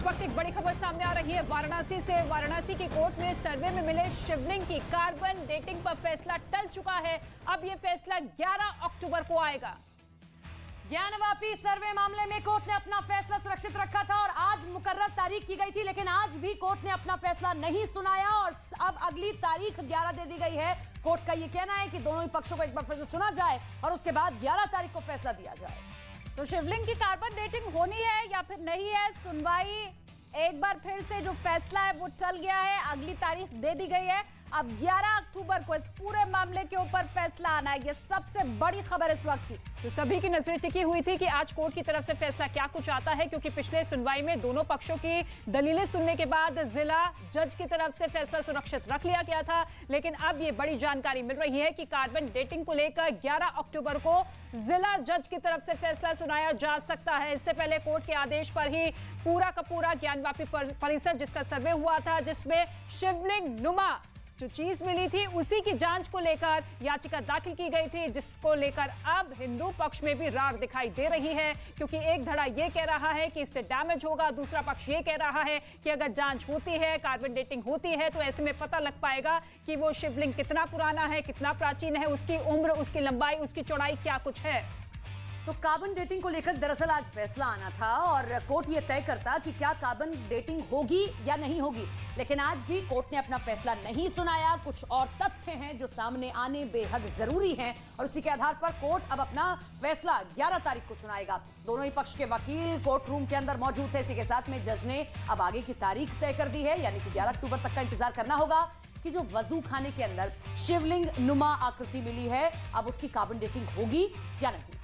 इस वक्त एक बड़ी खबर सामने आ रही है वाराणसी से। वाराणसी की कोर्ट में सर्वे में मिले शिवलिंग की कार्बन डेटिंग पर फैसला टल चुका है। अब ये फैसला 11 अक्टूबर को आएगा। ज्ञानवापी सर्वे मामले में कोर्ट ने अपना फैसला सुरक्षित रखा था और आज मुकर्रर तारीख की गई थी, लेकिन आज भी कोर्ट ने अपना फैसला नहीं सुनाया और अब अगली तारीख 11 दे दी गई है। कोर्ट का ये कहना है कि दोनों ही पक्षों को एक बार फिर से सुना जाए और उसके बाद 11 तारीख को फैसला दिया जाए। तो शिवलिंग की कार्बन डेटिंग होनी है या फिर नहीं है, सुनवाई एक बार फिर से जो फैसला है वो टल गया है, अगली तारीख दे दी गई है। अब 11 अक्टूबर को इस पूरे मामले के ऊपर फैसला आना है। ये सबसे बड़ी खबर इस वक्त की। तो सभी की नजरें टिकी हुई थी कि आज कोर्ट की तरफ से फैसला क्या कुछ आता है, क्योंकि पिछले सुनवाई में दोनों पक्षों की दलीलें सुनने के बाद जिला जज की तरफ से फैसला सुरक्षित रख लिया गया था। लेकिन अब ये बड़ी जानकारी मिल रही है कि कार्बन डेटिंग को लेकर 11 अक्टूबर को जिला जज की तरफ से फैसला सुनाया जा सकता है। इससे पहले कोर्ट के आदेश पर ही पूरा का पूरा ज्ञानवापी परिसर जिसका सर्वे हुआ था, जिसमें शिवलिंग नुमा जो चीज मिली थी उसी की जांच को लेकर याचिका दाखिल की गई थी, जिसको लेकर अब हिंदू पक्ष में भी रार दिखाई दे रही है। क्योंकि एक धड़ा यह कह रहा है कि इससे डैमेज होगा, दूसरा पक्ष ये कह रहा है कि अगर जांच होती है, कार्बन डेटिंग होती है, तो ऐसे में पता लग पाएगा कि वो शिवलिंग कितना पुराना है, कितना प्राचीन है, उसकी उम्र, उसकी लंबाई, उसकी चौड़ाई क्या कुछ है। तो कार्बन डेटिंग को लेकर दरअसल आज फैसला आना था और कोर्ट ये तय करता कि क्या कार्बन डेटिंग होगी या नहीं होगी, लेकिन आज भी कोर्ट ने अपना फैसला नहीं सुनाया। कुछ और तथ्य हैं जो सामने आने बेहद जरूरी हैं और उसी के आधार पर कोर्ट अब अपना फैसला 11 तारीख को सुनाएगा। दोनों ही पक्ष के वकील कोर्ट रूम के अंदर मौजूद थे। इसी के साथ में जज ने अब आगे की तारीख तय कर दी है, यानी कि 11 अक्टूबर तक का इंतजार करना होगा कि जो वजू खाने के अंदर शिवलिंग नुमा आकृति मिली है, अब उसकी कार्बन डेटिंग होगी या नहीं।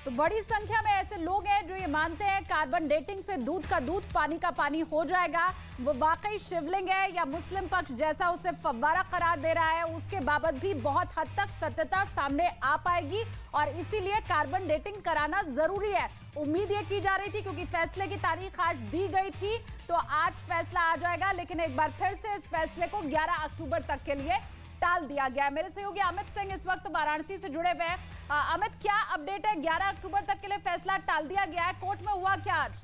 तो बड़ी संख्या में ऐसे लोग हैं जो ये मानते हैं कार्बन डेटिंग से दूध का दूध, पानी का पानी हो जाएगा। वो वाकई शिवलिंग है या मुस्लिम पक्ष जैसा उसे फव्वारा करार दे रहा है, उसके बाबत भी बहुत हद तक सत्यता सामने आ पाएगी और इसीलिए कार्बन डेटिंग कराना जरूरी है। उम्मीद ये की जा रही थी क्योंकि फैसले की तारीख आज दी गई थी, तो आज फैसला आ जाएगा, लेकिन एक बार फिर से इस फैसले को 11 अक्टूबर तक के लिए टाल दिया गया। मेरे सहयोगी अमित सिंह इस वक्त वाराणसी से जुड़े हुए हैं। अमित, क्या अपडेट है? 11 अक्टूबर तक के लिए फैसला टाल दिया गया है, कोर्ट में हुआ क्या आज?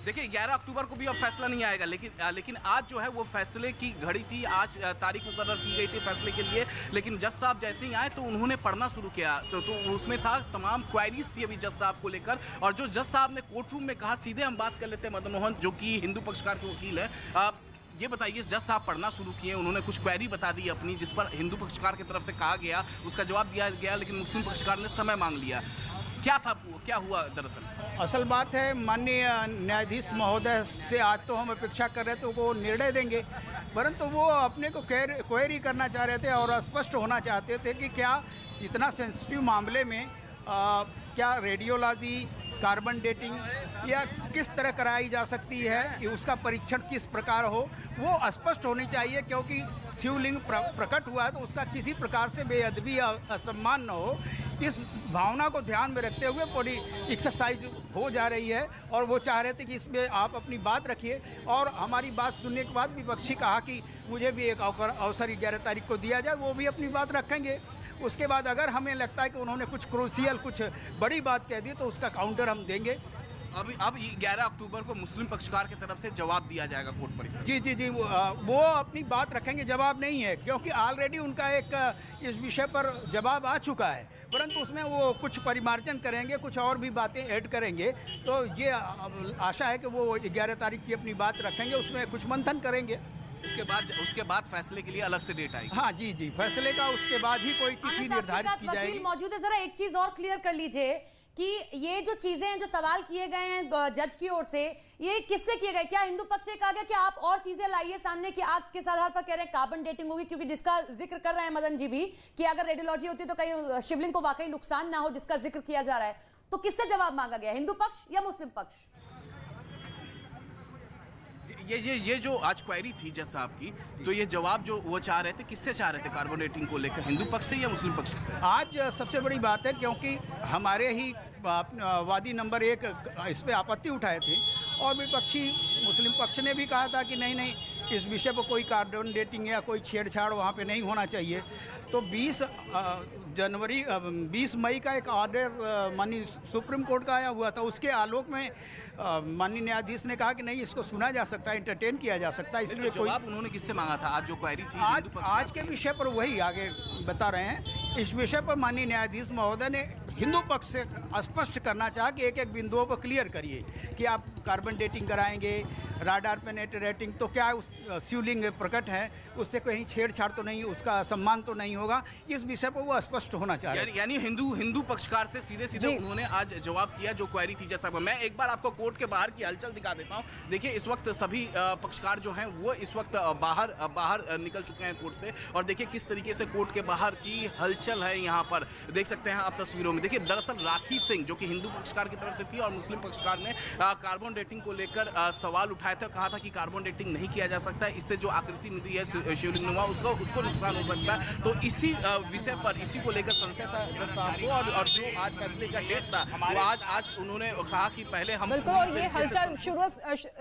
देखिए 11 अक्टूबर को भी अब फैसला नहीं आएगा, लेकिन आज जो है वो फैसले की घड़ी थी। आज तारीख मुकर्रर की गई थी फैसले के लिए, लेकिन जज साहब जैसे ही आए तो उन्होंने पढ़ना शुरू किया तो उसमें था तमाम क्वेरीज थी अभी जज साहब को लेकर। और जो जज साहब ने कोर्ट रूम में कहा, सीधे हम बात कर लेते हैं मदन मोहन जो कि हिंदू पक्षकार के वकील है। ये बताइए, जज साहब पढ़ना शुरू किए, उन्होंने कुछ क्वेरी बता दी अपनी, जिस पर हिंदू पक्षकार की तरफ से कहा गया, उसका जवाब दिया गया, लेकिन मुस्लिम पक्षकार ने समय मांग लिया। क्या था, क्या हुआ दरअसल? असल बात है, माननीय न्यायाधीश महोदय से आज तो हम अपेक्षा कर रहे थे वो निर्णय देंगे, परंतु वो अपने को क्वेरी करना चाह रहे थे और स्पष्ट होना चाहते थे कि क्या इतना सेंसिटिव मामले में क्या रेडियोलॉजी, कार्बन डेटिंग या किस तरह कराई जा सकती है, कि उसका परीक्षण किस प्रकार हो, वो स्पष्ट होनी चाहिए। क्योंकि शिवलिंग प्रकट हुआ है तो उसका किसी प्रकार से बेअदबी या असम्मान न हो, इस भावना को ध्यान में रखते हुए पूरी एक्सरसाइज हो जा रही है और वो चाह रहे थे कि इसमें आप अपनी बात रखिए। और हमारी बात सुनने के बाद विपक्षी कहा कि मुझे भी एक अवसर 11 तारीख को दिया जाए, वो भी अपनी बात रखेंगे। उसके बाद अगर हमें लगता है कि उन्होंने कुछ क्रूशियल, कुछ बड़ी बात कह दी तो उसका काउंटर हम देंगे। अब 11 अक्टूबर को मुस्लिम पक्षकार की तरफ से जवाब दिया जाएगा कोर्ट परिसर। जी, वो अपनी बात रखेंगे, जवाब नहीं है, क्योंकि ऑलरेडी उनका एक इस विषय पर जवाब आ चुका है, परंतु उसमें वो कुछ परिमार्जन करेंगे, कुछ और भी बातें ऐड करेंगे। तो ये आशा है कि वो 11 तारीख की अपनी बात रखेंगे, उसमें कुछ मंथन करेंगे। उसके बाद फैसले के लिए अलग से डेट आएगी। हाँ जी, फैसले का उसके बाद ही कोई तिथि निर्धारित की जाएगी। मौजूद है, जरा एक चीज और क्लियर कर लीजिए कि ये जो चीजें हैं, जो सवाल किए गए हैं जज की ओर से, ये किससे किए गए? क्या हिंदू पक्ष से कहा गया कि आप और चीजें लाइए सामने कि आप किस आधार पर कह रहे हैं कार्बन डेटिंग होगी? क्योंकि जिसका जिक्र कर रहे हैं मदन जी भी कि अगर रेडियोलॉजी होती तो कहीं शिवलिंग को वाकई नुकसान ना हो, जिसका जिक्र किया जा रहा है, तो किससे जवाब मांगा गया, हिंदू पक्ष या मुस्लिम पक्ष? ये जो आज क्वेरी थी जज साहब की, तो ये जवाब जो वो चाह रहे थे, किससे चाह रहे थे कार्बन डेटिंग को लेकर, हिंदू पक्ष से या मुस्लिम पक्ष से? आज सबसे बड़ी बात है क्योंकि हमारे ही वादी नंबर 1 इस पे आपत्ति उठाए थे और विपक्षी मुस्लिम पक्ष ने भी कहा था कि नहीं, इस विषय पर कोई कार्बन डेटिंग या कोई छेड़छाड़ वहाँ पे नहीं होना चाहिए। तो 20 मई का एक ऑर्डर माननीय सुप्रीम कोर्ट का आया हुआ था, उसके आलोक में माननीय न्यायाधीश ने कहा कि नहीं, इसको सुना जा सकता है, एंटरटेन किया जा सकता है। इसलिए कोई उन्होंने किससे मांगा था? आज जो क्वेरी थी आज के विषय पर वही आगे बता रहे हैं। इस विषय पर माननीय न्यायाधीश महोदय ने हिंदू पक्ष से स्पष्ट करना चाहा कि एक एक बिंदुओं पर क्लियर करिए कि आप कार्बन डेटिंग कराएंगे, राडार पेनेट्रेटिंग, तो क्या उस शिवलिंग प्रकट है, उससे कहीं छेड़छाड़ तो नहीं, उसका सम्मान तो नहीं होगा, इस विषय पर वो स्पष्ट होना चाह रहे हैं। यानी हिंदू पक्षकार से सीधे उन्होंने आज जवाब किया जो क्वेरी थी। जैसा मैं एक बार आपको कोर्ट के बाहर की हलचल दिखा देता हूँ। देखिए, इस वक्त सभी पक्षकार जो हैं वो इस वक्त बाहर निकल चुके हैं कोर्ट से, और देखिए किस तरीके से कोर्ट के बाहर की हलचल है। यहाँ पर देख सकते हैं आप तस्वीरों में। देखिए, दरअसल राखी सिंह जो कि हिंदू पक्षकार की तरफ से थी और मुस्लिम पक्षकार ने कार्बन डेटिंग को लेकर सवाल उठाया था, कहा था कि कार्बन डेटिंग नहीं किया जा सकता है, इससे जो आकृति मिली है शिवलिंग नुमा उसको नुकसान हो सकता है। तो इसी विषय पर, इसी को लेकर संशय था जज साहब को, और जो आज फैसले का डेट था वो आज उन्होंने कहा कि पहले हम बिल्कुल, और ये हलचल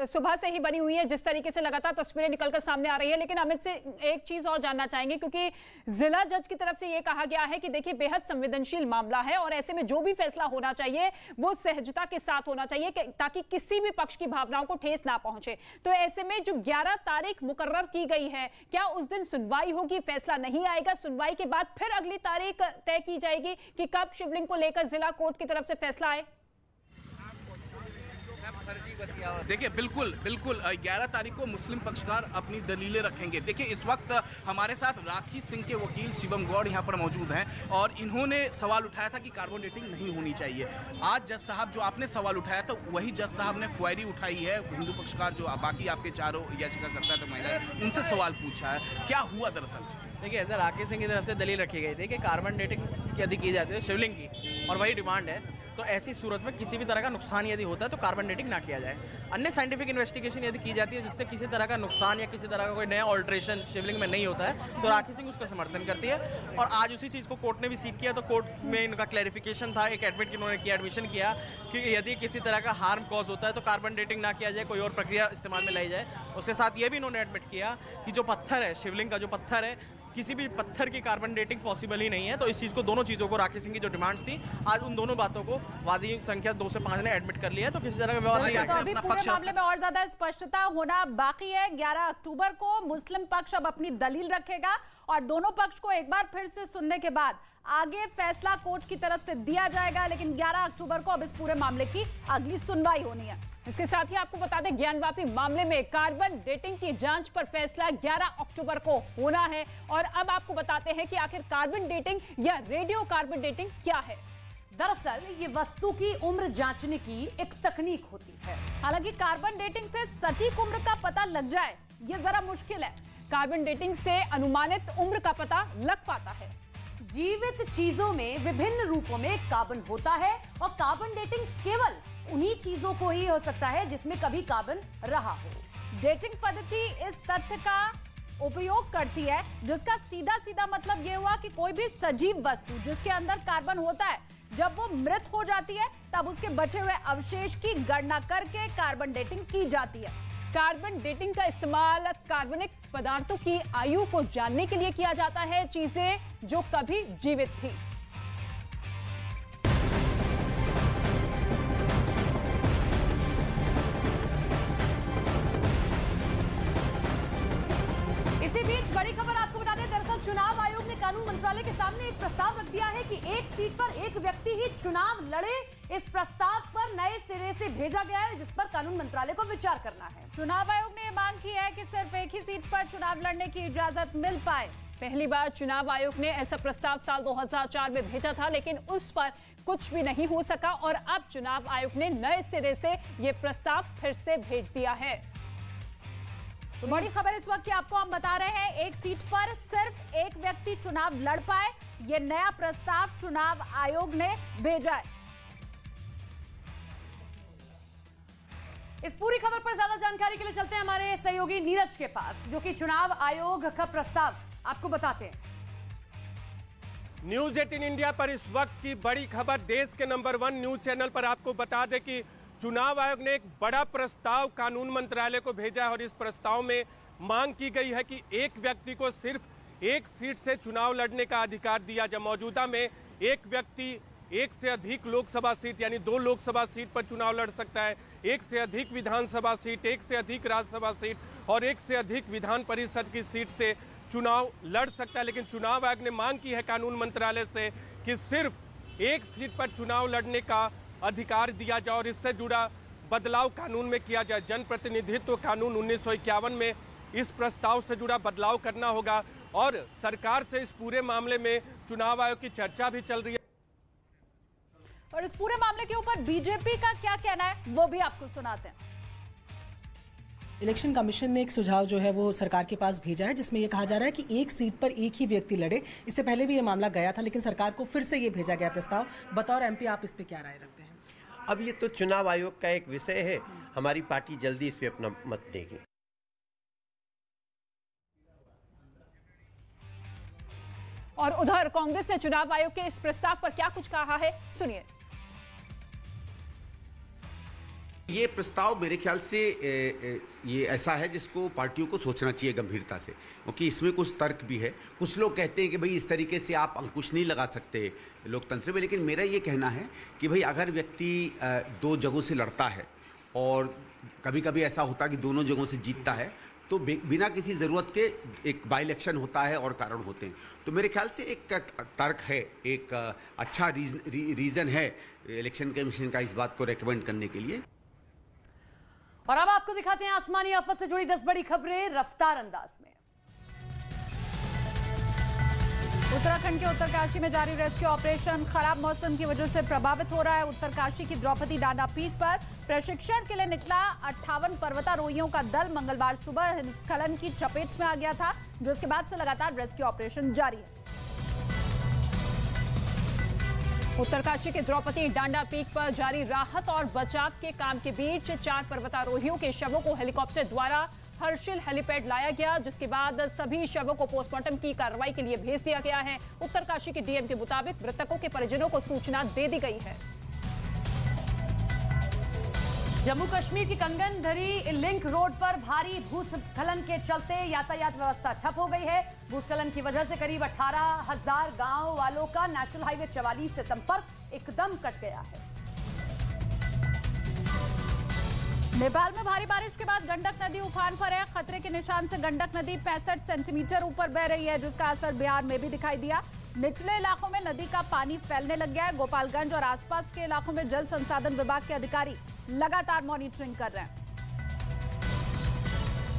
सुबह से ही बनी हुई है, जिस तरीके से लगातार तस्वीरें निकलकर सामने आ रही है। लेकिन अमित से एक चीज और जानना चाहेंगे, क्योंकि जिला जज की तरफ से ये कहा गया है कि देखिए बेहद संवेदनशील मामला है और ऐसे में जो भी फैसला होना चाहिए वो सहजता के साथ होना चाहिए ताकि किसी भी पक्ष की भावनाओं को ठेस ना पहुंचे। तो ऐसे में जो 11 तारीख मुकर्रर की गई है, क्या उस दिन सुनवाई होगी, फैसला नहीं आएगा, सुनवाई के बाद फिर अगली तारीख तय की जाएगी कि कब शिवलिंग को लेकर जिला कोर्ट की तरफ से फैसला आए? देखिए, बिल्कुल 11 तारीख को मुस्लिम पक्षकार अपनी दलीलें रखेंगे। देखिए, इस वक्त हमारे साथ राखी सिंह के वकील शिवम गौड़ यहाँ पर मौजूद हैं और इन्होंने सवाल उठाया था कि कार्बन डेटिंग नहीं होनी चाहिए। आज जज साहब जो आपने सवाल उठाया था वही जज साहब ने क्वेरी उठाई है। हिंदू पक्षकार जो बाकी आपके चारों याचिकाकर्ता थे महिलाएं, उनसे सवाल पूछा है। क्या हुआ दरअसल? देखिए, ऐसा राकेश सिंह की तरफ से दलील रखी गई थी कि कार्बन डेटिंग यदि की जाती है शिवलिंग की, और वही डिमांड है, तो ऐसी सूरत में किसी भी तरह का नुकसान यदि होता है तो कार्बन डेटिंग ना किया जाए। अन्य साइंटिफिक इन्वेस्टिगेशन यदि की जाती है जिससे किसी तरह का नुकसान या किसी तरह का कोई नया ऑल्ट्रेशन शिवलिंग में नहीं होता है तो राखी सिंह उसका समर्थन करती है। और आज उसी चीज़ को कोर्ट ने भी सीख किया, तो कोर्ट में इनका क्लैरिफिकेशन था, एक एडमिट इन्होंने किया, एडमिशन किया कि यदि किसी तरह का हार्म कॉज होता है तो कार्बन डेटिंग ना किया जाए, कोई और प्रक्रिया इस्तेमाल में लाई जाए। उसके साथ ये भी इन्होंने एडमिट किया कि जो पत्थर है, शिवलिंग का जो पत्थर है, किसी भी पत्थर की कार्बन डेटिंग पॉसिबल ही नहीं है। तो इस चीज़ को, दोनों चीज़ों को, राकेश सिंह की जो डिमांड्स थी, आज उन दोनों बातों को वादी संख्या 2 से 5 ने एडमिट कर लिया है। तो किसी तरह का विवाद नहीं है। तो अभी पूरे मामले में और ज्यादा स्पष्टता होना बाकी है। 11 अक्टूबर को मुस्लिम पक्ष अब अपनी दलील रखेगा और दोनों पक्ष को एक बार फिर से सुनने के बाद आगे फैसला कोर्ट की तरफ से दिया जाएगा। लेकिन 11 अक्टूबर को अब इस पूरे मामले की अगली सुनवाई होनी है। इसके साथ ही आपको बता दें, ज्ञानवापी मामले में कार्बन डेटिंग की जांच पर फैसला 11 अक्टूबर को होना है। और अब आपको बताते हैं कि आखिर कार्बन डेटिंग या रेडियो कार्बन डेटिंग क्या है। दरअसल ये वस्तु की उम्र जांचने की एक तकनीक होती है। हालांकि कार्बन डेटिंग से सटीक उम्र का पता लग जाए ये जरा मुश्किल है। कार्बन डेटिंग से अनुमानित उम्र का पता लग पाता है। जीवित चीजों में विभिन्न रूपों में कार्बन होता है और कार्बन डेटिंग केवल उन्हीं चीजों को ही हो सकता है जिसमें कभी कार्बन रहा हो। डेटिंग पद्धति इस तथ्य का उपयोग करती है जिसका सीधा सीधा मतलब यह हुआ कि कोई भी सजीव वस्तु जिसके अंदर कार्बन होता है, जब वो मृत हो जाती है तब उसके बचे हुए अवशेष की गणना करके कार्बन डेटिंग की जाती है। कार्बन डेटिंग का इस्तेमाल कार्बनिक पदार्थों की आयु को जानने के लिए किया जाता है, चीजें जो कभी जीवित थी। इसी बीच बड़ी खबर आपको बता दें, दरअसल चुनाव आयोग ने कानून मंत्रालय के सामने एक प्रस्ताव रख दिया है कि एक सीट पर एक व्यक्ति ही चुनाव लड़े। इस प्रस्ताव पर नए सिरे से भेजा गया है जिस पर कानून मंत्रालय को विचार करना है। चुनाव आयोग ने मांग की है कि सिर्फ एक ही सीट पर चुनाव लड़ने की इजाजत मिल पाए। पहली बार चुनाव आयोग ने ऐसा प्रस्ताव साल 2004 में भेजा था, लेकिन उस पर कुछ भी नहीं हो सका और अब चुनाव आयोग ने नए सिरे से ये प्रस्ताव फिर से भेज दिया है। तो बड़ी खबर इस वक्त की आपको हम बता रहे हैं, एक सीट पर सिर्फ एक व्यक्ति चुनाव लड़ पाए, ये नया प्रस्ताव चुनाव आयोग ने भेजा है। इस पूरी खबर पर ज्यादा जानकारी के लिए चलते हैं हमारे सहयोगी नीरज के पास, जो कि चुनाव आयोग का प्रस्ताव आपको बताते हैं। न्यूज 18 इंडिया पर इस वक्त की बड़ी खबर, देश के नंबर 1 न्यूज चैनल पर आपको बता दें कि चुनाव आयोग ने एक बड़ा प्रस्ताव कानून मंत्रालय को भेजा है और इस प्रस्ताव में मांग की गई है कि एक व्यक्ति को सिर्फ एक सीट से चुनाव लड़ने का अधिकार दिया जाए। मौजूदा में एक व्यक्ति एक से अधिक लोकसभा सीट यानी 2 लोकसभा सीट पर चुनाव लड़ सकता है, एक से अधिक विधानसभा सीट, एक से अधिक राज्यसभा सीट और एक से अधिक विधान परिषद की सीट से चुनाव लड़ सकता है। लेकिन चुनाव आयोग ने मांग की है कानून मंत्रालय से कि सिर्फ एक सीट पर चुनाव लड़ने का अधिकार दिया जाए और इससे जुड़ा बदलाव कानून में किया जाए। जनप्रतिनिधित्व कानून 1951 में इस प्रस्ताव से जुड़ा बदलाव करना होगा और सरकार से इस पूरे मामले में चुनाव आयोग की चर्चा भी चल रही है। और इस पूरे मामले के ऊपर बीजेपी का क्या कहना है वो भी आपको सुनाते हैं। इलेक्शन कमीशन ने एक सुझाव जो है वो सरकार के पास भेजा है, जिसमें ये कहा जा रहा है कि एक सीट पर एक ही व्यक्ति लड़े। इससे पहले भी ये मामला गया था, लेकिन सरकार को फिर से ये भेजा गया प्रस्ताव। बतौर एमपी आप इस पे क्या राय रखते हैं? अब ये तो चुनाव आयोग का एक विषय है, हमारी पार्टी जल्दी इस पे अपना मत देगी। और उधर कांग्रेस ने चुनाव आयोग के इस प्रस्ताव पर क्या कुछ कहा है, सुनिए। ये प्रस्ताव मेरे ख्याल से ये ऐसा है जिसको पार्टियों को सोचना चाहिए गंभीरता से, क्योंकि इसमें कुछ तर्क भी है। कुछ लोग कहते हैं कि भाई इस तरीके से आप अंकुश नहीं लगा सकते लोकतंत्र में, लेकिन मेरा ये कहना है कि भाई अगर व्यक्ति 2 जगहों से लड़ता है और कभी कभी ऐसा होता है कि दोनों जगहों से जीतता है, तो बिना किसी जरूरत के एक बाई इलेक्शन होता है और कारण होते हैं। तो मेरे ख्याल से एक तर्क है, एक अच्छा रीजन है इलेक्शन कमीशन का इस बात को रेकमेंड करने के लिए। और अब आपको दिखाते हैं आसमानी आफत से जुड़ी 10 बड़ी खबरें रफ्तार अंदाज में। उत्तराखंड के उत्तरकाशी में जारी रेस्क्यू ऑपरेशन खराब मौसम की वजह से प्रभावित हो रहा है। उत्तरकाशी की द्रौपदी डांडा पीठ पर प्रशिक्षण के लिए निकला 58 पर्वतारोहियों का दल मंगलवार सुबह हिमस्खलन की चपेट में आ गया था, जिसके बाद से लगातार रेस्क्यू ऑपरेशन जारी है। उत्तरकाशी के द्रौपदी डांडा पीक पर जारी राहत और बचाव के काम के बीच 4 पर्वतारोहियों के शवों को हेलीकॉप्टर द्वारा हर्षिल हेलीपैड लाया गया, जिसके बाद सभी शवों को पोस्टमार्टम की कार्रवाई के लिए भेज दिया गया है। उत्तरकाशी के डीएम के मुताबिक मृतकों के परिजनों को सूचना दे दी गई है। जम्मू कश्मीर की कंगन धरी लिंक रोड पर भारी भूस्खलन के चलते यातायात व्यवस्था ठप हो गई है। भूस्खलन की वजह से करीब 18,000 गांव वालों का नेशनल हाईवे 44 से संपर्क एकदम कट गया है। नेपाल में भारी बारिश के बाद गंडक नदी उफान पर है। खतरे के निशान से गंडक नदी 65 सेंटीमीटर ऊपर बह रही है, जिसका असर बिहार में भी दिखाई दिया। निचले इलाकों में नदी का पानी फैलने लग गया है। गोपालगंज और आसपास के इलाकों में जल संसाधन विभाग के अधिकारी लगातार मॉनिटरिंग कर रहे हैं।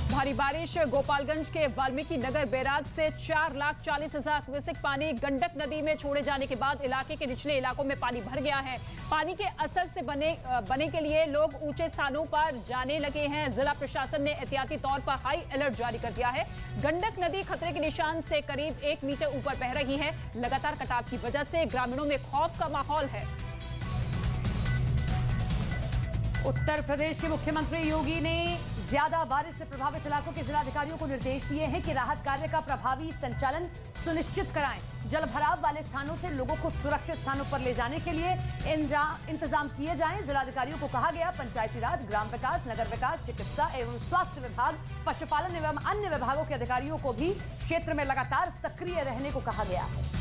भारी बारिश गोपालगंज के वाल्मीकि नगर बैराज से 4,40,000 क्यूसेक पानी गंडक नदी में छोड़े जाने के बाद इलाके के निचले इलाकों में पानी भर गया है। पानी के असर से बने के लिए लोग ऊंचे स्थानों पर जाने लगे हैं। जिला प्रशासन ने एहतियाती तौर पर हाई अलर्ट जारी कर दिया है। गंडक नदी खतरे के निशान से करीब 1 मीटर ऊपर बह रही है। लगातार कटाव की वजह से ग्रामीणों में खौफ का माहौल है। उत्तर प्रदेश के मुख्यमंत्री योगी ने ज्यादा बारिश से प्रभावित इलाकों के जिलाधिकारियों को निर्देश दिए हैं कि राहत कार्य का प्रभावी संचालन सुनिश्चित कराएं। जल भराव वाले स्थानों से लोगों को सुरक्षित स्थानों पर ले जाने के लिए इंतजाम किए जाएं। जिलाधिकारियों को कहा गया पंचायती राज, ग्राम विकास, नगर विकास, चिकित्सा एवं स्वास्थ्य विभाग, पशुपालन एवं अन्य विभागों के अधिकारियों को भी क्षेत्र में लगातार सक्रिय रहने को कहा गया है।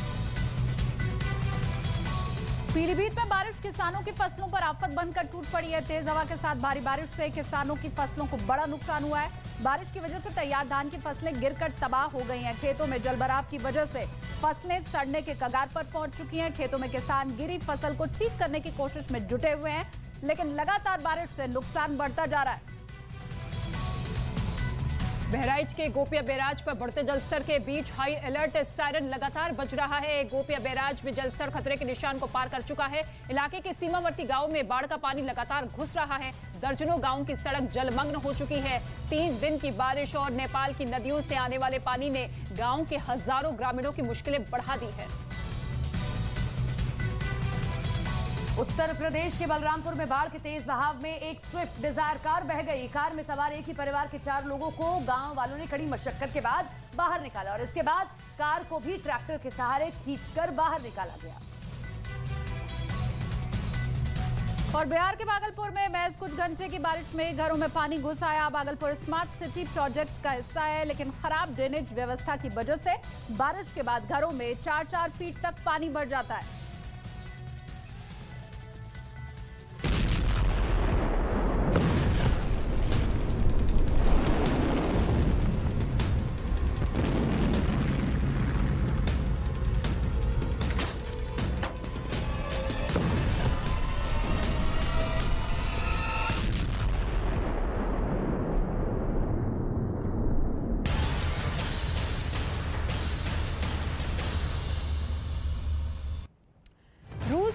पीलीभीत में बारिश किसानों की फसलों पर आफत बनकर टूट पड़ी है। तेज हवा के साथ भारी बारिश से किसानों की फसलों को बड़ा नुकसान हुआ है। बारिश की वजह से तैयार धान की फसलें गिरकर तबाह हो गई हैं। खेतों में जलभराव की वजह से फसलें सड़ने के कगार पर पहुंच चुकी हैं। खेतों में किसान गिरी फसल को ठीक करने की कोशिश में जुटे हुए हैं, लेकिन लगातार बारिश से नुकसान बढ़ता जा रहा है। बहराइच के गोपिया बैराज पर बढ़ते जलस्तर के बीच हाई अलर्ट सायरन लगातार बज रहा है। गोपिया बैराज में जलस्तर खतरे के निशान को पार कर चुका है। इलाके के सीमावर्ती गांव में बाढ़ का पानी लगातार घुस रहा है। दर्जनों गांवों की सड़क जलमग्न हो चुकी है। 3 दिन की बारिश और नेपाल की नदियों से आने वाले पानी ने गांव के हजारों ग्रामीणों की मुश्किलें बढ़ा दी है। उत्तर प्रदेश के बलरामपुर में बाढ़ के तेज बहाव में एक स्विफ्ट डिजायर कार बह गई। कार में सवार एक ही परिवार के 4 लोगों को गांव वालों ने कड़ी मशक्कत के बाद बाहर निकाला और इसके बाद कार को भी ट्रैक्टर के सहारे खींचकर बाहर निकाला गया। और बिहार के भागलपुर में महज कुछ घंटे की बारिश में घरों में पानी घुस आया। भागलपुर स्मार्ट सिटी प्रोजेक्ट का हिस्सा है, लेकिन खराब ड्रेनेज व्यवस्था की वजह से बारिश के बाद घरों में 4-4 फीट तक पानी बढ़ जाता है।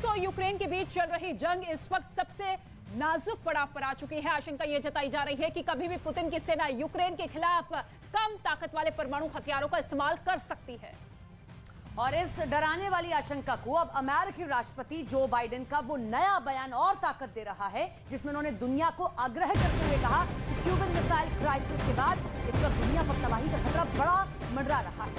और यूक्रेन के बीच चल रही जंग इस वक्त सबसे नाजुक पड़ाव पर आ चुकी है। आशंका यह जताई जा रही है कि कभी भी पुतिन की सेना यूक्रेन के खिलाफ कम ताकत वाले परमाणु हथियारों का इस्तेमाल कर सकती है। और इस डराने वाली आशंका को अब अमेरिकी राष्ट्रपति जो बाइडेन का वो नया बयान और ताकत दे रहा है, जिसमें उन्होंने दुनिया को आग्रह करते हुए कहा कि क्यूबन मिसाइल क्राइसिस के बाद इस वक्त दुनिया पर तबाही का खतरा बड़ा मंडरा रहा है।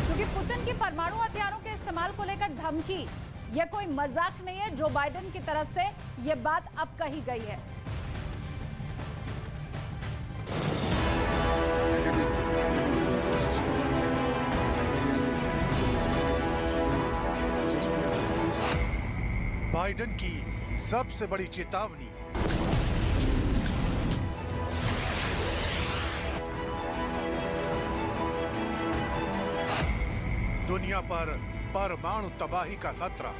क्योंकि पुतिन की परमाणु हथियारों के इस्तेमाल को लेकर धमकी यह कोई मजाक नहीं है। जो बाइडेन की तरफ से यह बात अब कही गई है। बाइडेन की सबसे बड़ी चेतावनी। दुनिया पर परमाणु तबाही का खतरा।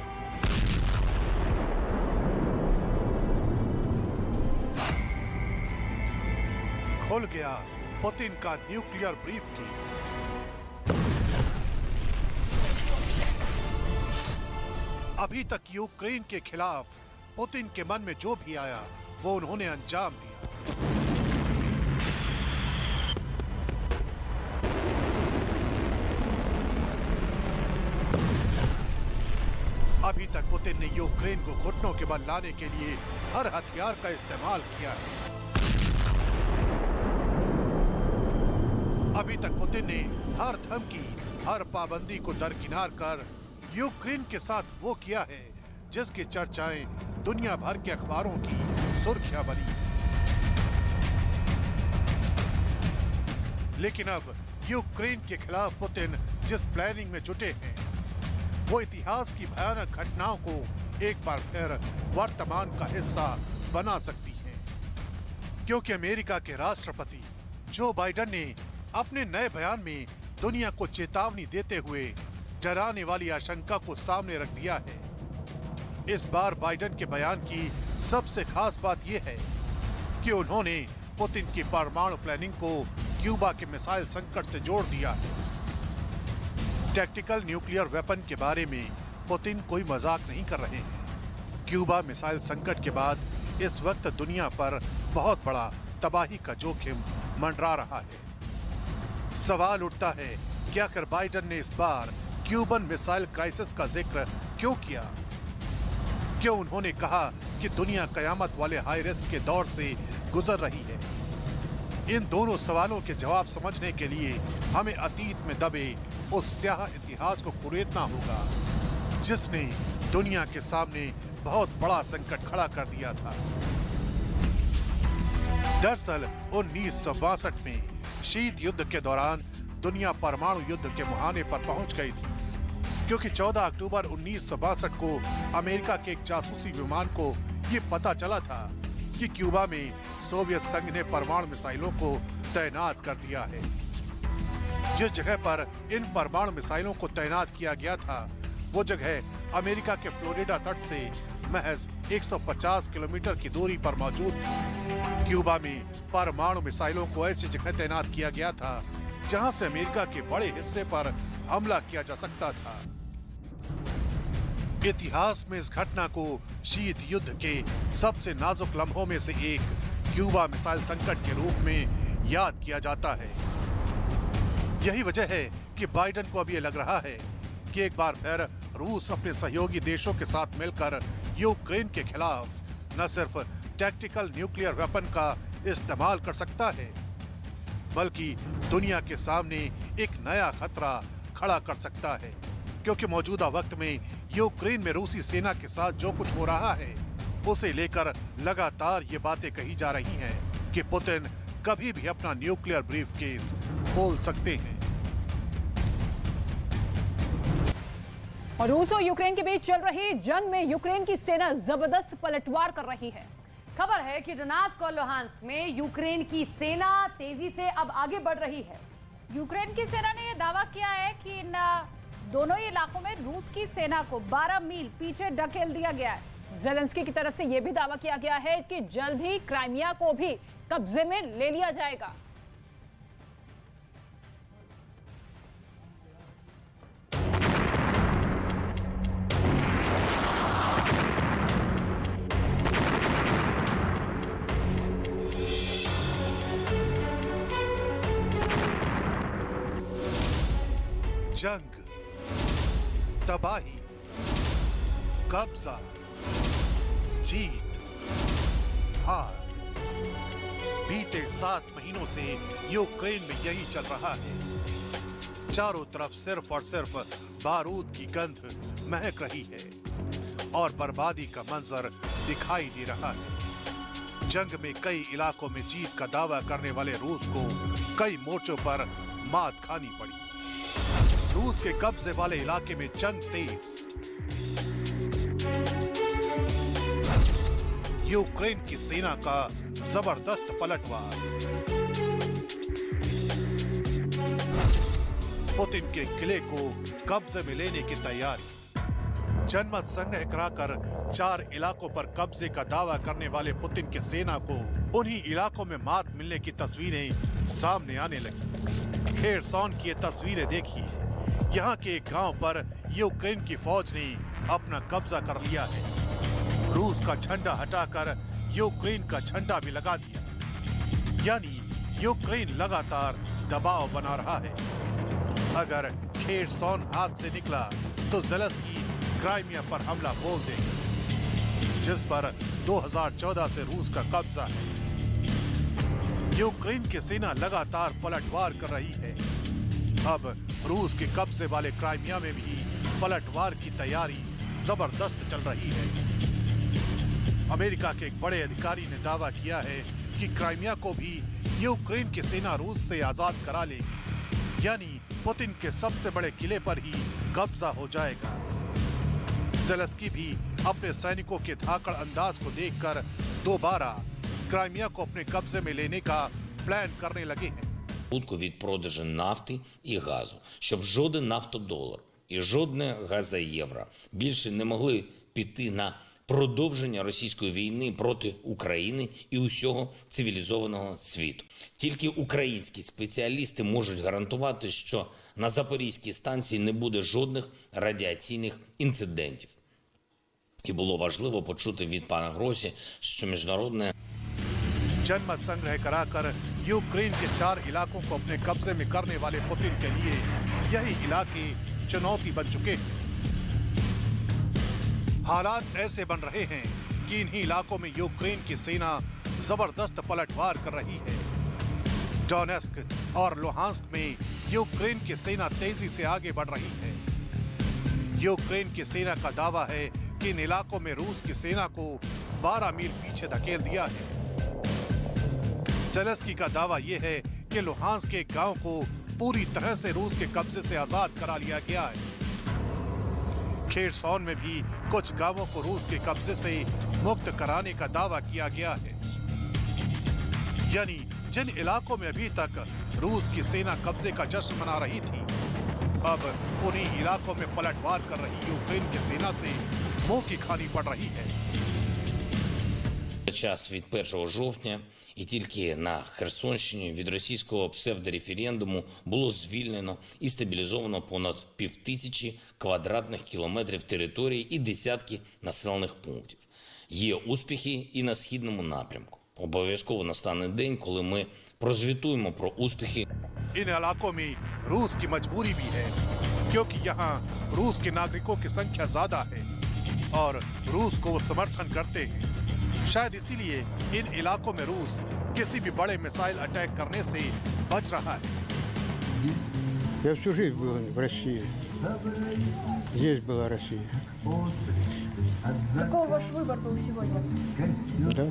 खुल गया पुतिन का न्यूक्लियर ब्रीफकेस। अभी तक यूक्रेन के खिलाफ पुतिन के मन में जो भी आया वो उन्होंने अंजाम दिया। अभी तक पुतिन ने यूक्रेन को घुटनों के बल लाने के लिए हर हथियार का इस्तेमाल किया है। अभी तक पुतिन ने हर धमकी, हर पाबंदी को दरकिनार कर यूक्रेन के साथ वो किया है जिसकी चर्चाएं दुनिया भर के अखबारों की सुर्खियां बनी। लेकिन अब यूक्रेन के खिलाफ पुतिन जिस प्लानिंग में जुटे हैं वो इतिहास की भयानक घटनाओं को एक बार फिर वर्तमान का हिस्सा बना सकती है। क्योंकि अमेरिका के राष्ट्रपति जो बाइडेन ने अपने नए बयान में दुनिया को चेतावनी देते हुए डराने वाली आशंका को सामने रख दिया है। इस बार बाइडेन के बयान की सबसे खास बात यह है कि उन्होंने पुतिन की परमाणु प्लानिंग को क्यूबा के मिसाइल संकट से जोड़ दिया है। टैक्टिकल न्यूक्लियर वेपन के बारे में पुतिन कोई मजाक नहीं कर रहे हैं। क्यूबा मिसाइल संकट के बाद इस वक्त दुनिया पर बहुत बड़ा तबाही का जोखिम मंडरा रहा है। सवाल उठता है कि आखिर बाइडेन ने इस बार क्यूबन मिसाइल क्राइसिस का जिक्र क्यों किया? क्यों उन्होंने कहा कि दुनिया कयामत वाले हाई रिस्क के दौर से गुजर रही है? इन दोनों सवालों के जवाब समझने के लिए हमें अतीत में दबे उस स्याह इतिहास को कुरेदना होगा जिसने दुनिया के सामने बहुत बड़ा संकट खड़ा कर दिया था। दरअसल 1962 में शीत युद्ध के दौरान दुनिया परमाणु युद्ध के मुहाने पर पहुंच गई थी, क्योंकि 14 अक्टूबर 1962 को अमेरिका के एक जासूसी विमान को ये पता चला था कि क्यूबा में सोवियत संघ ने परमाणु मिसाइलों को तैनात कर दिया है। जिस जगह पर इन परमाणु मिसाइलों को तैनात किया गया था वो जगह अमेरिका के फ्लोरिडा तट से महज 150 किलोमीटर की दूरी पर मौजूद थी। क्यूबा में परमाणु मिसाइलों को ऐसी जगह तैनात किया गया था जहां से अमेरिका के बड़े हिस्से पर हमला किया जा सकता था। इतिहास में इस घटना को शीत युद्ध के सबसे नाजुक लम्हों में से एक क्यूबा मिसाइल संकट के रूप में याद किया जाता है। यही वजह है कि बाइडेन को अब ये लग रहा है कि एक बार फिर रूस अपने सहयोगी देशों के साथ मिलकर यूक्रेन के खिलाफ न सिर्फ टैक्टिकल न्यूक्लियर वेपन का इस्तेमाल कर सकता है, बल्कि दुनिया के सामने एक नया खतरा खड़ा कर सकता है। क्योंकि मौजूदा वक्त में यूक्रेन में रूसी सेना के साथ जो कुछ हो रहा है उसे लेकर लगातार ये बातें कही जा रही हैं कि पुतिन कभी भी अपना न्यूक्लियर ब्रीफकेस खोल सकते हैं। और रूस और यूक्रेन के बीच चल रही जंग में यूक्रेन की सेना जबरदस्त पलटवार कर रही है। खबर है कि डोनेत्स्क और लुहांस्क में यूक्रेन की सेना तेजी से अब आगे बढ़ रही है। यूक्रेन की सेना ने यह दावा किया है कि इन दोनों ही इलाकों में रूस की सेना को 12 मील पीछे ढकेल दिया गया है। ज़ेलेंस्की की तरफ से यह भी दावा किया गया है कि जल्द ही क्राइमिया को भी कब्जे में ले लिया जाएगा। जंग, तबाही, कब्जा, जीत, हार। बीते 7 महीनों से यूक्रेन में यही चल रहा है। चारों तरफ सिर्फ और सिर्फ बारूद की गंध महक रही है और बर्बादी का मंजर दिखाई दे रहा है। जंग में कई इलाकों में जीत का दावा करने वाले रूस को कई मोर्चों पर मात खानी पड़ी। रूस के कब्जे वाले इलाके में जंग तेज। यूक्रेन की सेना का जबरदस्त पलटवार। पुतिन के किले को कब्जे में लेने की तैयारी। जनमत संग्रह कराकर 4 इलाकों पर कब्जे का दावा करने वाले पुतिन की सेना को उन्हीं इलाकों में मात मिलने की तस्वीरें सामने आने लगी। खेरसॉन की ये तस्वीरें देखिए। यहाँ के एक गांव पर यूक्रेन की फौज ने अपना कब्जा कर लिया है। रूस का झंडा हटाकर यूक्रेन का झंडा भी लगा दिया, यानी यूक्रेन लगातार दबाव बना रहा है। अगर खेरसॉन हाथ से निकला तो ज़ेलेंस्की क्राइमिया पर हमला बोल देगा, जिस पर 2014 से रूस का कब्जा है। यूक्रेन की सेना लगातार पलटवार कर रही है। अब रूस के कब्जे वाले क्राइमिया में भी पलटवार की तैयारी जबरदस्त चल रही है। अमेरिका के एक बड़े अधिकारी ने दावा किया है कि क्राइमिया को भी यूक्रेन की सेना रूस से आजाद करा लेगी, यानी पुतिन के सबसे बड़े किले पर ही कब्जा हो जाएगा। ज़ेलेंस्की भी अपने सैनिकों के धाकड़ अंदाज को देखकर दोबारा क्राइमिया को अपने कब्जे में लेने का प्लान करने लगे हैं। Від продажу нафти і газу, щоб жоден нафтодолар і жодне газоєвро більше не могли піти на продовження російської війни проти України і усього цивілізованого світу. Тільки українські спеціалісти можуть гарантувати, що на Запорізькій станції не буде жодних радіаційних інцидентів. І було важливо почути від пана Гросі, що міжнародне जनमत संग्रह कराकर यूक्रेन के 4 इलाकों को अपने कब्जे में करने वाले पुतिन के लिए यही इलाके चुनौती बन चुके हैं। हालात ऐसे बन रहे हैं कि इन्हीं इलाकों में यूक्रेन की सेना जबरदस्त पलटवार कर रही है। डोनेत्स्क और लुहांस्क में यूक्रेन की सेना तेजी से आगे बढ़ रही है। यूक्रेन की सेना का दावा है कि इन इलाकों में रूस की सेना को 12 मील पीछे धकेल दिया है। ज़ेलेंस्की का दावा यह है कि लुहांस्क के गांव को पूरी तरह से रूस के कब्जे से आजाद करा लिया गया है। खेरसॉन में भी कुछ गांवों को रूस के कब्जे से मुक्त कराने का दावा किया गया है। यानी जिन इलाकों में अभी तक रूस की सेना कब्जे का जश्न मना रही थी, अब उन्हीं इलाकों में पलटवार कर रही यूक्रेन की सेना से मुंह की खानी पड़ रही है। час від 1 жовтня і тільки на Херсонщині від російського псевдореферендуму було звільнено і стабілізовано понад 5000 квадратних кілометрів території і десятки населених пунктів. Є успіхи і на східному напрямку. Обов'язково настане день, коли ми прозвітуємо про успіхи. इन इलाकों में रूस की मजबूरी भी है, क्योंकि यहाँ रूस के नागरिकों की संख्या ज्यादा है और रूस को वो समर्थन करते हैं। शायद इसीलिए इन इलाकों में रूस किसी भी बड़े मिसाइल अटैक करने से बच रहा है। Я всю жизнь был в России. Здесь была Россия. Какой ваш выбор был сегодня? Да.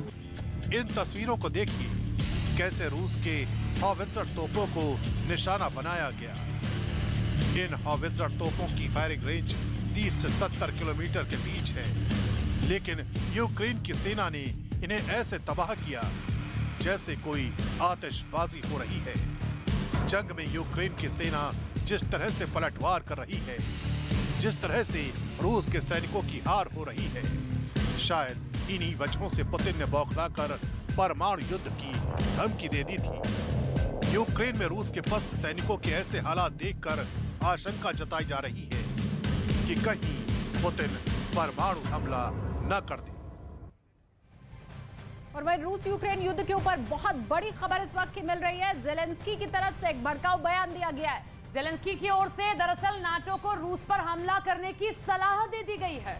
इन तस्वीरों को देखिए कैसे रूस के हॉवित्जर तोपों को निशाना बनाया गया। इन हॉवित्जर तोपों की फायरिंग रेंज 30 से 70 किलोमीटर के बीच है, लेकिन यूक्रेन की सेना ने इन्हें ऐसे तबाह किया जैसे कोई आतिशबाजी हो रही है। जंग में यूक्रेन की सेना जिस तरह से पलटवार कर रही है, जिस तरह से रूस के सैनिकों की हार हो रही है, शायद इन्हीं वजहों से पुतिन ने बौखलाकर परमाणु युद्ध की धमकी दे दी थी। यूक्रेन में रूस के पस्त सैनिकों के ऐसे हालात देखकर आशंका जताई जा रही है कि कहीं पुतिन परमाणु हमला न कर दे। और वही रूस यूक्रेन युद्ध के ऊपर बहुत बड़ी खबर इस वक्त की मिल रही है। जेलेंस्की की तरफ से एक भड़काऊ बयान दिया गया है। जेलेंस्की की ओर से दरअसल नाटो को रूस पर हमला करने की सलाह दे दी गई है।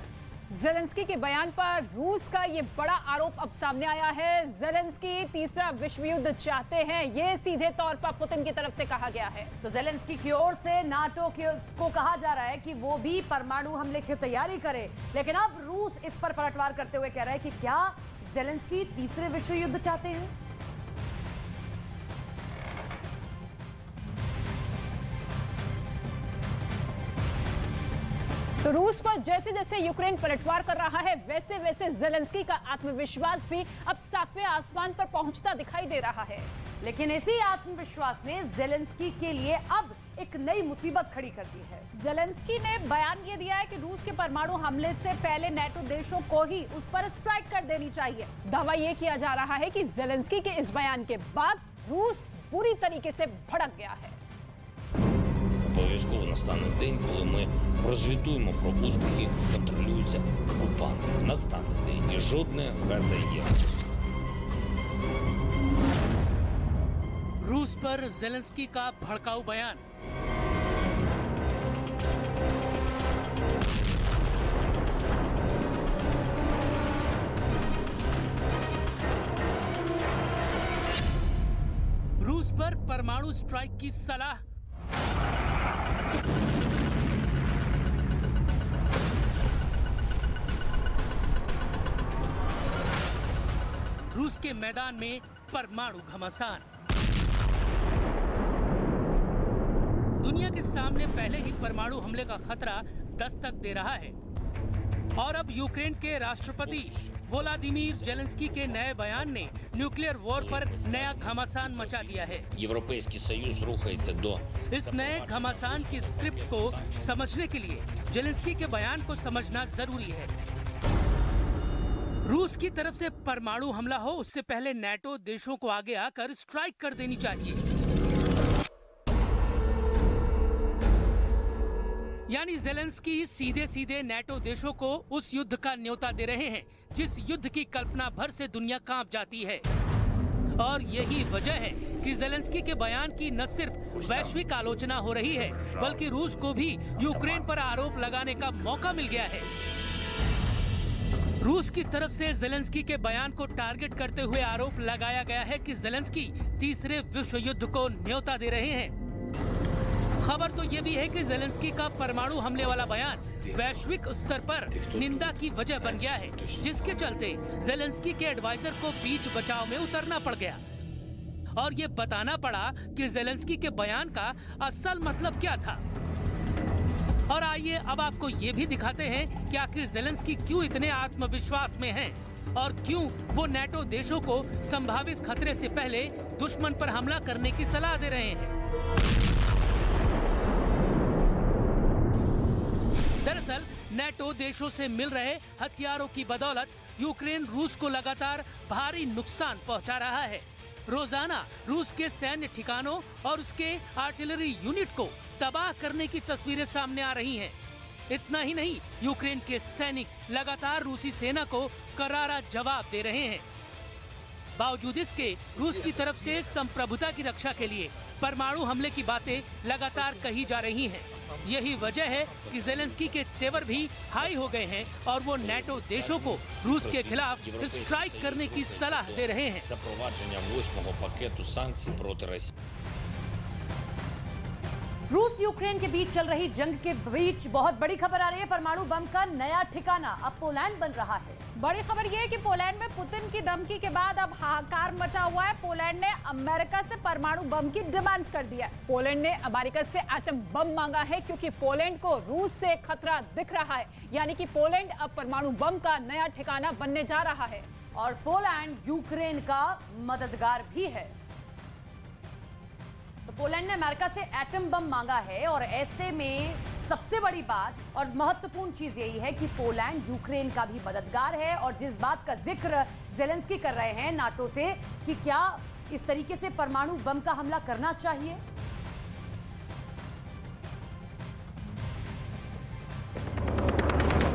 जेलेंस्की के बयान पर रूस का ये बड़ा आरोप अब सामने आया है। जेलेंस्की तीसरा विश्व युद्ध चाहते हैं, ये सीधे तौर पर पुतिन की तरफ से कहा गया है। तो जेलेंस्की की ओर से नाटो को कहा जा रहा है कि वो भी परमाणु हमले की तैयारी करे, लेकिन अब रूस इस पर पलटवार करते हुए कह रहा है कि क्या जेलेंस्की तीसरे विश्व युद्ध चाहते हैं। तो रूस पर जैसे जैसे यूक्रेन पलटवार कर रहा है, वैसे वैसे जेलेंस्की का आत्मविश्वास भी अब 7वें आसमान पर पहुंचता दिखाई दे रहा है। लेकिन इसी आत्मविश्वास ने जेलेंस्की के लिए अब एक नई मुसीबत खड़ी कर दी है। जेलेंस्की ने बयान ये दिया है कि रूस के परमाणु हमले से पहले नेटो देशों को ही उस पर स्ट्राइक कर देनी चाहिए। दावा ये किया जा रहा है कि जेलेंस्की के इस बयान के बाद रूस बुरी तरीके से भड़क गया है। Обов'язково настане день, коли ми прозвітуємо про успіхи, контролюються окупантами. Настане день і жодне газоєвро. रूस पर जेलेंस्की का भड़काऊ बयान। रूस पर परमाणु स्ट्राइक की सलाह। रूस के मैदान में परमाणु घमासान। दुनिया के सामने पहले ही परमाणु हमले का खतरा दस्तक दे रहा है और अब यूक्रेन के राष्ट्रपति वोलोदिमीर जेलेंस्की के नए बयान ने न्यूक्लियर वॉर पर नया घमासान मचा दिया है। Європейський Союз рухається до इस नए घमासान की स्क्रिप्ट को समझने के लिए जेलेंस्की के बयान को समझना जरूरी है। रूस की तरफ से परमाणु हमला हो उससे पहले नेटो देशों को आगे आकर स्ट्राइक कर देनी चाहिए। यानी जेलेंस्की सीधे सीधे नेटो देशों को उस युद्ध का न्योता दे रहे हैं जिस युद्ध की कल्पना भर से दुनिया कांप जाती है। और यही वजह है कि जेलेंस्की के बयान की न सिर्फ वैश्विक आलोचना हो रही है, बल्कि रूस को भी यूक्रेन पर आरोप लगाने का मौका मिल गया है। रूस की तरफ से जेलेंस्की के बयान को टारगेट करते हुए आरोप लगाया गया है कि जेलेंस्की तीसरे विश्व युद्ध को न्योता दे रहे हैं। खबर तो ये भी है कि जेलेंस्की का परमाणु हमले वाला बयान वैश्विक स्तर पर निंदा की वजह बन गया है, जिसके चलते जेलेंस्की के एडवाइजर को बीच बचाव में उतरना पड़ गया और ये बताना पड़ा कि जेलेंस्की के बयान का असल मतलब क्या था। और आइए अब आपको ये भी दिखाते हैं कि आखिर जेलेंस्की क्यों इतने आत्मविश्वास में हैं और क्यों वो नेटो देशों को संभावित खतरे से पहले दुश्मन पर हमला करने की सलाह दे रहे हैं। दरअसल नेटो देशों से मिल रहे हथियारों की बदौलत यूक्रेन रूस को लगातार भारी नुकसान पहुंचा रहा है। रोजाना रूस के सैन्य ठिकानों और उसके आर्टिलरी यूनिट को तबाह करने की तस्वीरें सामने आ रही हैं। इतना ही नहीं, यूक्रेन के सैनिक लगातार रूसी सेना को करारा जवाब दे रहे हैं। बावजूद इसके रूस की तरफ से संप्रभुता की रक्षा के लिए परमाणु हमले की बातें लगातार कही जा रही हैं। यही वजह है कि जेलेंस्की के तेवर भी हाई हो गए हैं और वो नेटो देशों को रूस के खिलाफ स्ट्राइक करने की सलाह दे रहे हैं। запровадження 8-го пакету санкцій проти Росії. रूस यूक्रेन के बीच चल रही जंग के बीच बहुत बड़ी खबर आ रही है। परमाणु बम का नया ठिकाना अब पोलैंड बन रहा है। बड़ी खबर यह है कि पोलैंड में पुतिन की धमकी के बाद अब हाहाकार मचा हुआ है। पोलैंड ने अमेरिका से परमाणु बम की डिमांड कर दिया है। पोलैंड ने अमेरिका से एटम बम मांगा है क्योंकि पोलैंड को रूस से खतरा दिख रहा है। यानी कि पोलैंड अब परमाणु बम का नया ठिकाना बनने जा रहा है। और पोलैंड यूक्रेन का मददगार भी है। तो पोलैंड ने अमेरिका से एटम बम मांगा है और ऐसे में सबसे बड़ी बात और महत्वपूर्ण चीज यही है कि पोलैंड यूक्रेन का भी मददगार है। और जिस बात का जिक्र ज़ेलेंस्की कर रहे हैं नाटो से कि क्या इस तरीके से परमाणु बम का हमला करना चाहिए,